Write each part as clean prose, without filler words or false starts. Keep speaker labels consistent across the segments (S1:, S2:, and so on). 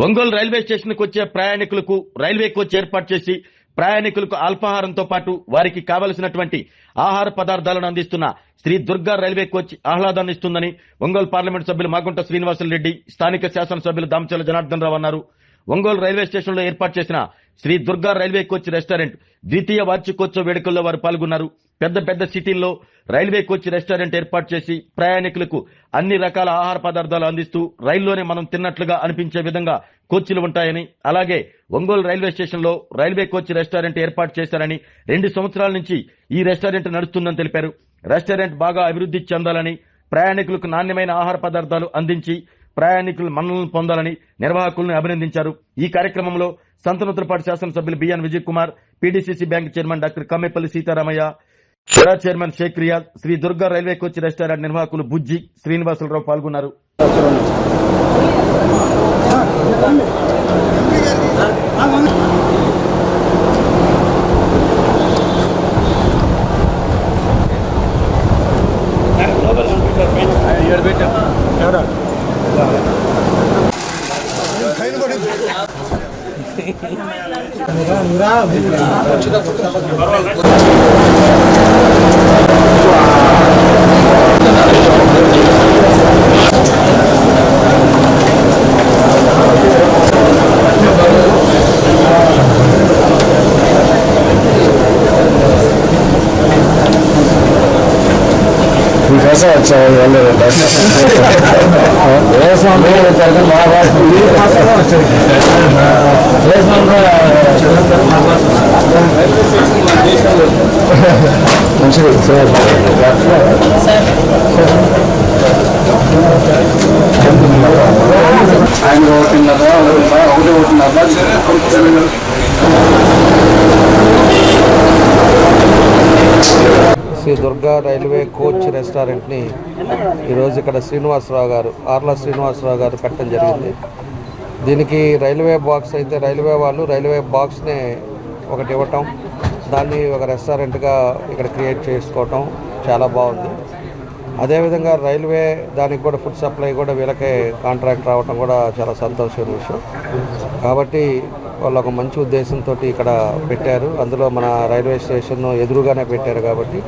S1: Ongole railway స్టేషన్కు వచ్చే ప్రయాణికులకు రైల్వే కోచ్ ఏర్పాటు చేసి ప్రయాణికులకు అల్పాహారంతో పాటు వారికి కావలసినటువంటి ఆహార పదార్థాలను అందిస్తున్న శ్రీ దుర్గా రైల్వే కోచ్ ఆహ్లాదాన్ని ఇస్తుందని ఒంగోలు పార్లమెంట్ సభ్యులు మాగుంట శ్రీనివాసులరెడ్డి, స్థానిక శాసనసభ్యులు దామచర్ల జనార్దన్ రావు అన్నారు. ఒంగోలు రైల్వే స్టేషన్లో ఏర్పాటు చేసిన Shri Durga railway coach restaurant ద్వితీయ వార్షికోత్సవ వేడుకల్లో వారు పాల్గొన్నారు. పెద్ద పెద్ద సిటీల్లో రైల్వే కోచ్ రెస్టారెంట్ ఏర్పాటు చేసి ప్రయాణికులకు అన్ని రకాల ఆహార పదార్థాలు అందిస్తూ రైల్లోనే మనం తిన్నట్లుగా అనిపించే విధంగా కోచ్లు ఉంటాయని, అలాగే ఒంగోలు రైల్వే స్టేషన్లో రైల్వే కోచ్ రెస్టారెంట్ ఏర్పాటు చేశారని, 2 సంవత్సరాల నుంచి ఈ రెస్టారెంట్ నడుస్తుందని తెలిపారు. రెస్టారెంట్ బాగా అభివృద్ధి చెందాలని, ప్రయాణికులకు నాణ్యమైన ఆహార పదార్థాలు అందించి ప్రయాణికులు మన్ననలు పొందాలని నిర్వాహకులను అభినందించారు. ఈ కార్యక్రమంలో సంతనూతలపాటి శాసనసభ్యులు B N Vijay Kumar, PDCC bank chairman doctor Kammepalli Seetharamaiah, chairman Sheikh Riyaz, Shri Durga railway coach restaurant నిర్వాహకులు బుజ్జి శ్రీనివాసులరావు పాల్గొన్నారు.
S2: कैसा अच्छा है
S3: శ్రీ దుర్గా రైల్వే కోచ్ రెస్టారెంట్ని ఈరోజు ఇక్కడ శ్రీనివాసరావు గారు, ఆర్ల శ్రీనివాసరావు గారు పెట్టడం జరిగింది. దీనికి రైల్వే బాక్స్ అయితే రైల్వే వాళ్ళు రైల్వే బాక్స్నే ఒకటి ఇవ్వటం, దాన్ని ఒక రెస్టారెంట్గా ఇక్కడ క్రియేట్ చేసుకోవటం చాలా బాగుంది. అదేవిధంగా రైల్వే దానికి కూడా ఫుడ్ సప్లై కూడా వీళ్ళకే కాంట్రాక్ట్ రావటం కూడా చాలా సంతోషమైన విషయం. కాబట్టి వాళ్ళు ఒక మంచి ఉద్దేశంతో ఇక్కడ పెట్టారు. అందులో మన రైల్వే స్టేషన్ ఎదురుగానే పెట్టారు కాబట్టి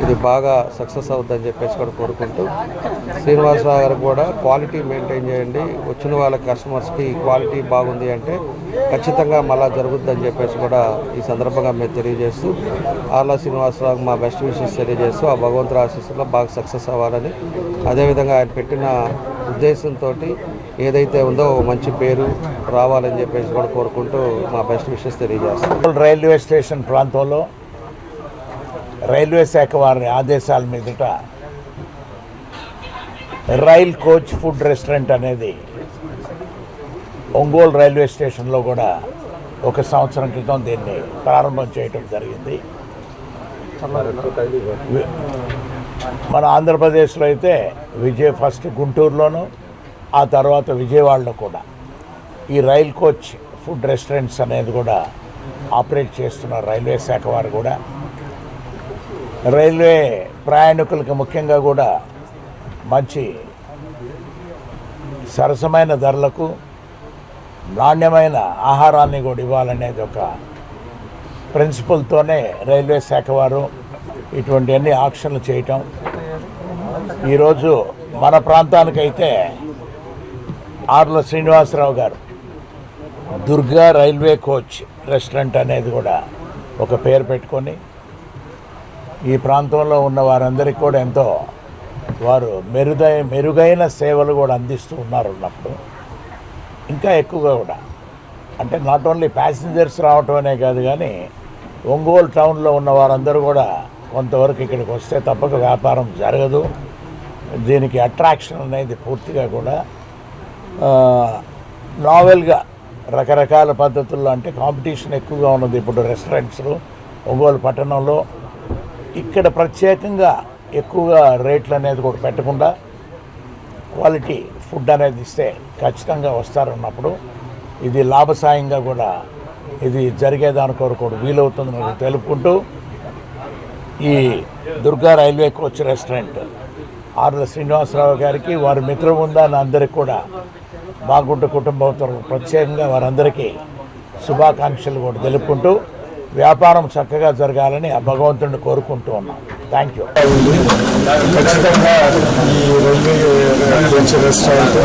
S3: ఇది బాగా సక్సెస్ అవుతుందని చెప్పేసి కూడా కోరుకుంటూ, శ్రీనివాసరావు గారు కూడా క్వాలిటీ మెయింటైన్ చేయండి, వచ్చిన వాళ్ళ కస్టమర్స్కి క్వాలిటీ బాగుంది అంటే ఖచ్చితంగా మళ్ళా జరుగుతుందని చెప్పేసి కూడా ఈ సందర్భంగా మేము తెలియజేస్తూ, ఆర్ల శ్రీనివాసరావు మా బెస్ట్ విషెస్ తెలియజేస్తూ ఆ భగవంతుడి ఆశీస్సులో బాగా సక్సెస్ అవ్వాలని, అదేవిధంగా ఆయన పెట్టిన ఉద్దేశంతో ఏదైతే ఉందో మంచి పేరు రావాలని చెప్పేసి కూడా కోరుకుంటూ మా బెస్ట్ విషెస్ తెలియజేస్తాం.
S4: రైల్వే స్టేషన్ ప్రాంతంలో రైల్వే శాఖ వారి ఆదేశాల మీదట రైల్ కోచ్ ఫుడ్ రెస్టారెంట్ అనేది ఒంగోలు రైల్వే స్టేషన్లో కూడా 1 సంవత్సరం క్రితం దీన్ని ప్రారంభం చేయడం జరిగింది. మన ఆంధ్రప్రదేశ్లో అయితే ఫస్ట్ గుంటూరులోను, ఆ తర్వాత విజయవాడలో కూడా ఈ రైల్ కోచ్ ఫుడ్ రెస్టారెంట్స్ అనేది కూడా ఆపరేట్ చేస్తున్నారు రైల్వే శాఖ వారు కూడా. రైల్వే ప్రయాణికులకి ముఖ్యంగా కూడా మంచి సరసమైన ధరలకు నాణ్యమైన ఆహారాన్ని కూడా ఇవ్వాలనేది ఒక ప్రిన్సిపల్తోనే రైల్వే శాఖ వారు ఇటువంటి అన్ని ఆక్షన్లు చేయటం. ఈరోజు మన ప్రాంతానికైతే ఆర్ల శ్రీనివాసరావు గారు దుర్గా రైల్వే కోచ్ రెస్టారెంట్ అనేది కూడా ఒక పేరు పెట్టుకొని ఈ ప్రాంతంలో ఉన్న వారందరికీ కూడా ఎంతో వారు మెరుగైన సేవలు కూడా అందిస్తూ ఉన్నారు. ఉన్నప్పుడు ఇంకా ఎక్కువగా కూడా అంటే నాట్ ఓన్లీ ప్యాసింజర్స్ రావటం అనే కాదు, కానీ ఒంగోలు టౌన్లో ఉన్న వారందరూ కూడా కొంతవరకు ఇక్కడికి వస్తే తప్పక వ్యాపారం జరగదు. దీనికి అట్రాక్షన్ అనేది పూర్తిగా కూడా నావెల్గా రకరకాల పద్ధతుల్లో, అంటే కాంపిటీషన్ ఎక్కువగా ఉన్నది ఇప్పుడు రెస్టారెంట్స్లో ఒంగోలు పట్టణంలో. ఇక్కడ ప్రత్యేకంగా ఎక్కువగా రేట్లు అనేది కూడా పెట్టకుండా క్వాలిటీ ఫుడ్ అనేది ఇస్తే ఖచ్చితంగా వస్తారన్నప్పుడు ఇది లాభసాయంగా కూడా ఇది జరిగేదాని కొరకు వీలవుతుందని తెలుపుకుంటూ, ఈ దుర్గా రైల్వే కోచ్ రెస్టారెంట్ ఆర్ల శ్రీనివాసరావు గారికి, వారి మిత్రబృందాన్ని అందరికీ కూడా బాగుంట కుటుంబంతో ప్రత్యేకంగా వారందరికీ శుభాకాంక్షలు కూడా తెలుపుకుంటూ వ్యాపారం చక్కగా జరగాలని ఆ భగవంతుడిని కోరుకుంటూ ఉన్నాం. Thank you.
S2: ఖచ్చితంగా ఈ రైల్వే కోచ్ రెస్టారెంట్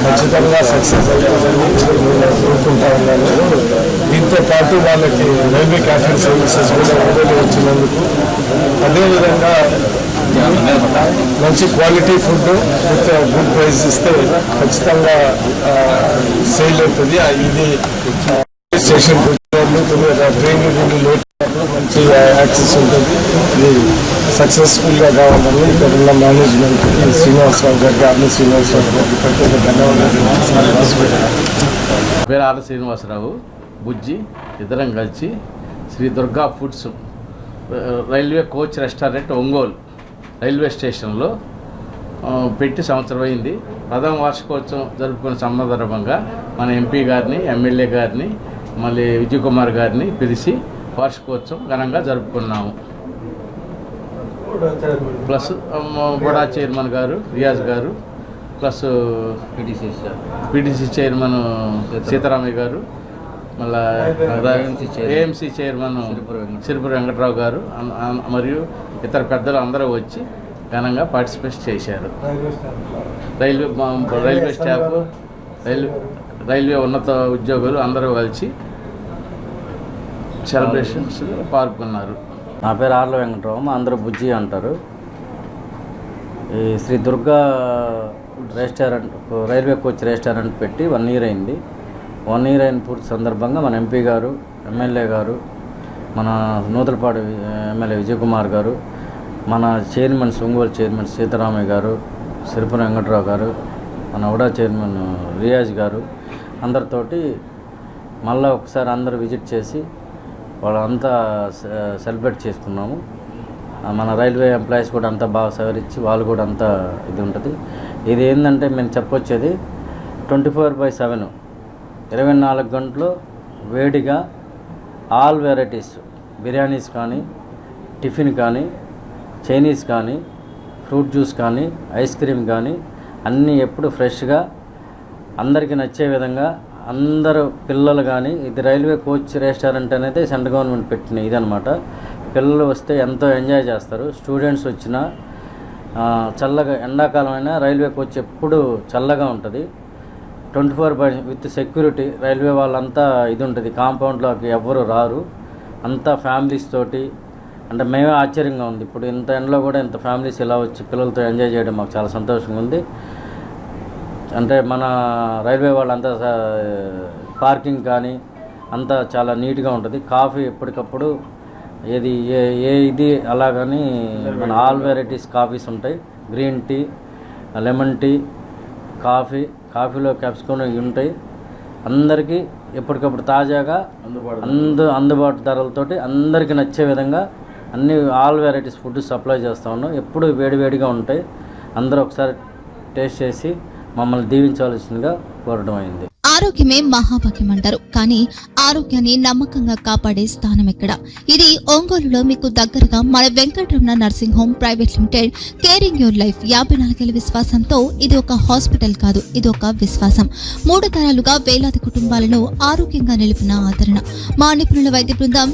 S2: ఖచ్చితంగా సక్సెస్ అవుతుందని కోరుకుంటా ఉన్నాను. దీంతో పాటు వాళ్ళకి రైల్వే క్యాటరింగ్ సర్వీసెస్ కూడా వదిలి వచ్చినందుకు, అదేవిధంగా మంచి quality food with good price ఇస్తే ఖచ్చితంగా సేల్ అవుతుంది. ఇది స్టేషన్ ట్రైన్ లేట్ మంచి యాక్సెస్ ఉంటుంది. ఇది సక్సెస్ఫుల్గా కావాలని ఇక్కడ ఉన్న మేనేజ్మెంట్ శ్రీనివాసరావు గారికి, ఆర్మీ శ్రీనివాసరావు గారికి ప్రత్యేక ధన్యవాదాలు.
S5: పేరు ఆర్ శ్రీనివాసరావు, బుజ్జి ఇద్దరం కలిసి Shri Durga foods railway coach restaurant Ongole railway స్టేషన్లో పెట్టి సంవత్సరం అయింది. ప్రథమ వార్షికోత్సవం జరుపుకున్న సందర్భంగా మన ఎంపీ గారిని, ఎమ్మెల్యే గారిని, మళ్ళీ విజయ్ కుమార్ గారిని పిలిచి వార్షికోత్సవం ఘనంగా జరుపుకున్నాము. ప్లస్ బడా చైర్మన్ గారు రియాజ్ గారు, ప్లస్ పిటిసి చైర్మన్ సీతారామయ్య గారు, మళ్ళా ఏఎంసీ చైర్మన్ సిరిపుర వెంకట్రావు గారు మరియు ఇతర పెద్దలు అందరూ వచ్చి ఘనంగా పార్టిసిపేట్ చేశారు. రైల్వే స్టాఫ్, రైల్వే ఉన్నత ఉద్యోగులు అందరూ కలిసి సెలబ్రేషన్స్ పాల్గొన్నారు.
S6: నా పేరు ఆర్ల వెంకట్రావు, మా అందరూ బుజ్జి అంటారు. ఈ Shri Durga restaurant railway coach restaurant పెట్టి 1 year అయింది. 1 year అయిన పూర్తి సందర్భంగా మన ఎంపీ గారు, ఎమ్మెల్యే గారు, మన నూతలపాడు ఎమ్మెల్యే విజయ్ కుమార్ గారు, మన చైర్మన్స్ ఒంగోలు చైర్మన్ సీతారామయ్య గారు, సిరిపుర వెంకట్రావు గారు, మన ఉడా చైర్మన్ రియాజ్ గారు అందరితోటి మళ్ళీ ఒకసారి అందరూ విజిట్ చేసి వాళ్ళంతా సెలబ్రేట్ చేసుకున్నాము. మన రైల్వే ఎంప్లాయీస్ కూడా అంతా బాగా సహకరించి వాళ్ళు కూడా అంతా ఇది ఉంటుంది. ఇది ఏంటంటే మేము చెప్పొచ్చేది 24/7 24 గంటలు వేడిగా ఆల్ వెరైటీస్ బిర్యానీస్ కానీ, టిఫిన్ కానీ, చైనీస్ కానీ, ఫ్రూట్ జ్యూస్ కానీ, ఐస్ క్రీమ్ కానీ అన్నీ ఎప్పుడు ఫ్రెష్గా అందరికీ నచ్చే విధంగా అందరూ పిల్లలు కానీ, ఇది రైల్వే కోచ్ రెస్టారెంట్ అనేది సెంట్రల్ గవర్నమెంట్ పెట్టిన ఇదనమాట. పిల్లలు వస్తే ఎంతో ఎంజాయ్ చేస్తారు. స్టూడెంట్స్ వచ్చినా చల్లగా ఎండాకాలం అయినా రైల్వే కోచ్ ఎప్పుడు చల్లగా ఉంటుంది. 24 విత్ సెక్యూరిటీ రైల్వే వాళ్ళంతా ఇది ఉంటుంది. కాంపౌండ్లోకి ఎవ్వరు రారు, అంతా ఫ్యామిలీస్ తోటి. అంటే మేమే ఆశ్చర్యంగా ఉంది, ఇప్పుడు ఇంత ఎండలో కూడా ఇంత ఫ్యామిలీస్ ఇలా వచ్చి పిల్లలతో ఎంజాయ్ చేయడం మాకు చాలా సంతోషంగా ఉంది. అంటే మన రైల్వే వాళ్ళంతా పార్కింగ్ కానీ అంతా చాలా నీట్గా ఉంటుంది. కాఫీ ఎప్పటికప్పుడు ఏది ఏ ఇది అలాగని మన ఆల్ వెరైటీస్ కాఫీస్ ఉంటాయి. గ్రీన్ టీ, లెమన్ టీ, కాఫీలో క్యాప్సికమ్ ఇవి ఉంటాయి. అందరికీ ఎప్పటికప్పుడు తాజాగా అందుబాటు ధరలతోటి అందరికీ నచ్చే విధంగా అన్ని ఆల్ వెరైటీస్ ఫుడ్ సప్లై చేస్తూ ఉన్నాం. ఎప్పుడు వేడివేడిగా ఉంటాయి. అందరూ ఒకసారి టేస్ట్ చేసి మమ్మల్ని దీవించవలసిందిగా కోరడం అయింది.
S7: ఆరోగ్యమే మహాభాగ్యం అంటారు, కానీ ఆరోగ్యాన్ని నమ్మకంగా కాపాడే స్థానం ఎక్కడ? ఇది ఒంగోలులో మీకు దగ్గరగా మన Venkataramana nursing home private limited. Caring your life 54 ఏళ్ల విశ్వాసంతో ఇది ఒక హాస్పిటల్ కాదు, ఇది ఒక విశ్వాసం. 3 తరాలుగా వేలాది కుటుంబాలను ఆరోగ్యంగా నిలిపిన ఆదరణ. మా నిపుణుల వైద్య బృందం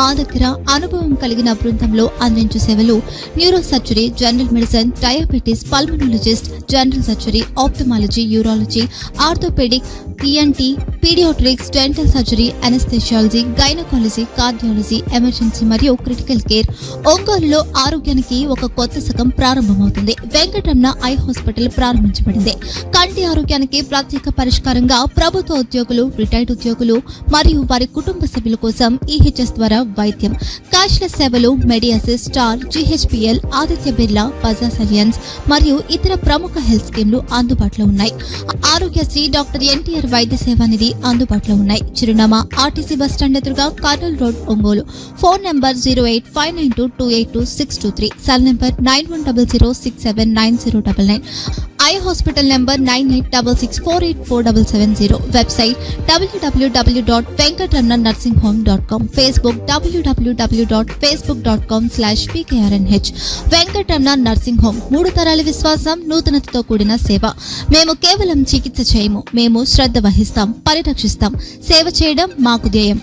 S7: మా దగ్గర అనుభవం కలిగిన బృందంలో అందించే సేవలు neuro surgery, general medicine, diabetes, pulmonologist, general surgery, ophthalmology, urology, orthopaedic, ENT, paediatrics, dental surgery, anaesthesiology, gynaecology, cardiology, emergency మరియు క్రిటికల్ కేర్. ఒంగోలులో ఆరోగ్యానికి ఒక కొత్త శకం ప్రారంభమవుతుంది. వెంకటరమణ ఐ హాస్పిటల్ ప్రారంభించబడింది. కంటి ఆరోగ్యానికి ప్రత్యేక పరిష్కారంగా ప్రభుత్వ ఉద్యోగులు, రిటైర్డ్ ఉద్యోగులు మరియు వారి కుటుంబ సభ్యుల కోసం ఈహెచ్ఎస్ ద్వారా వైద్యం, క్యాష్లెస్ సేవలు, Medi Assist, Star, GHPL, Aditya Birla, Bajaj Allianz మరియు ఇతర ప్రముఖ హెల్త్ స్కీమ్లు అందుబాటులో ఉన్నాయి. ఆరోగ్యశ్రీ, డాక్టర్ ఎన్టీఆర్ వైద్య సేవా నిధి అందుబాటులో ఉన్నాయి. చిరునామా ఆర్టీసీ బస్ స్టాండ్ ఎదురుగా, Kurnool road, Ongole. Phone number 08592282623, cell number 9100679099. Eye hospital number 9866484770. Website www.venkatramanarsinghome.com. Facebook www.facebook.com/pkrnh. Venkataramana nursing home, 3 తరాల విశ్వాసం, నూతనతతో కూడిన సేవ. మేము కేవలం చికిత్స చేయము, మేము శ్రద్ధ వహిస్తాం, పరిరక్షిస్తాం. సేవ చేయడం మాకు ధ్యేయం.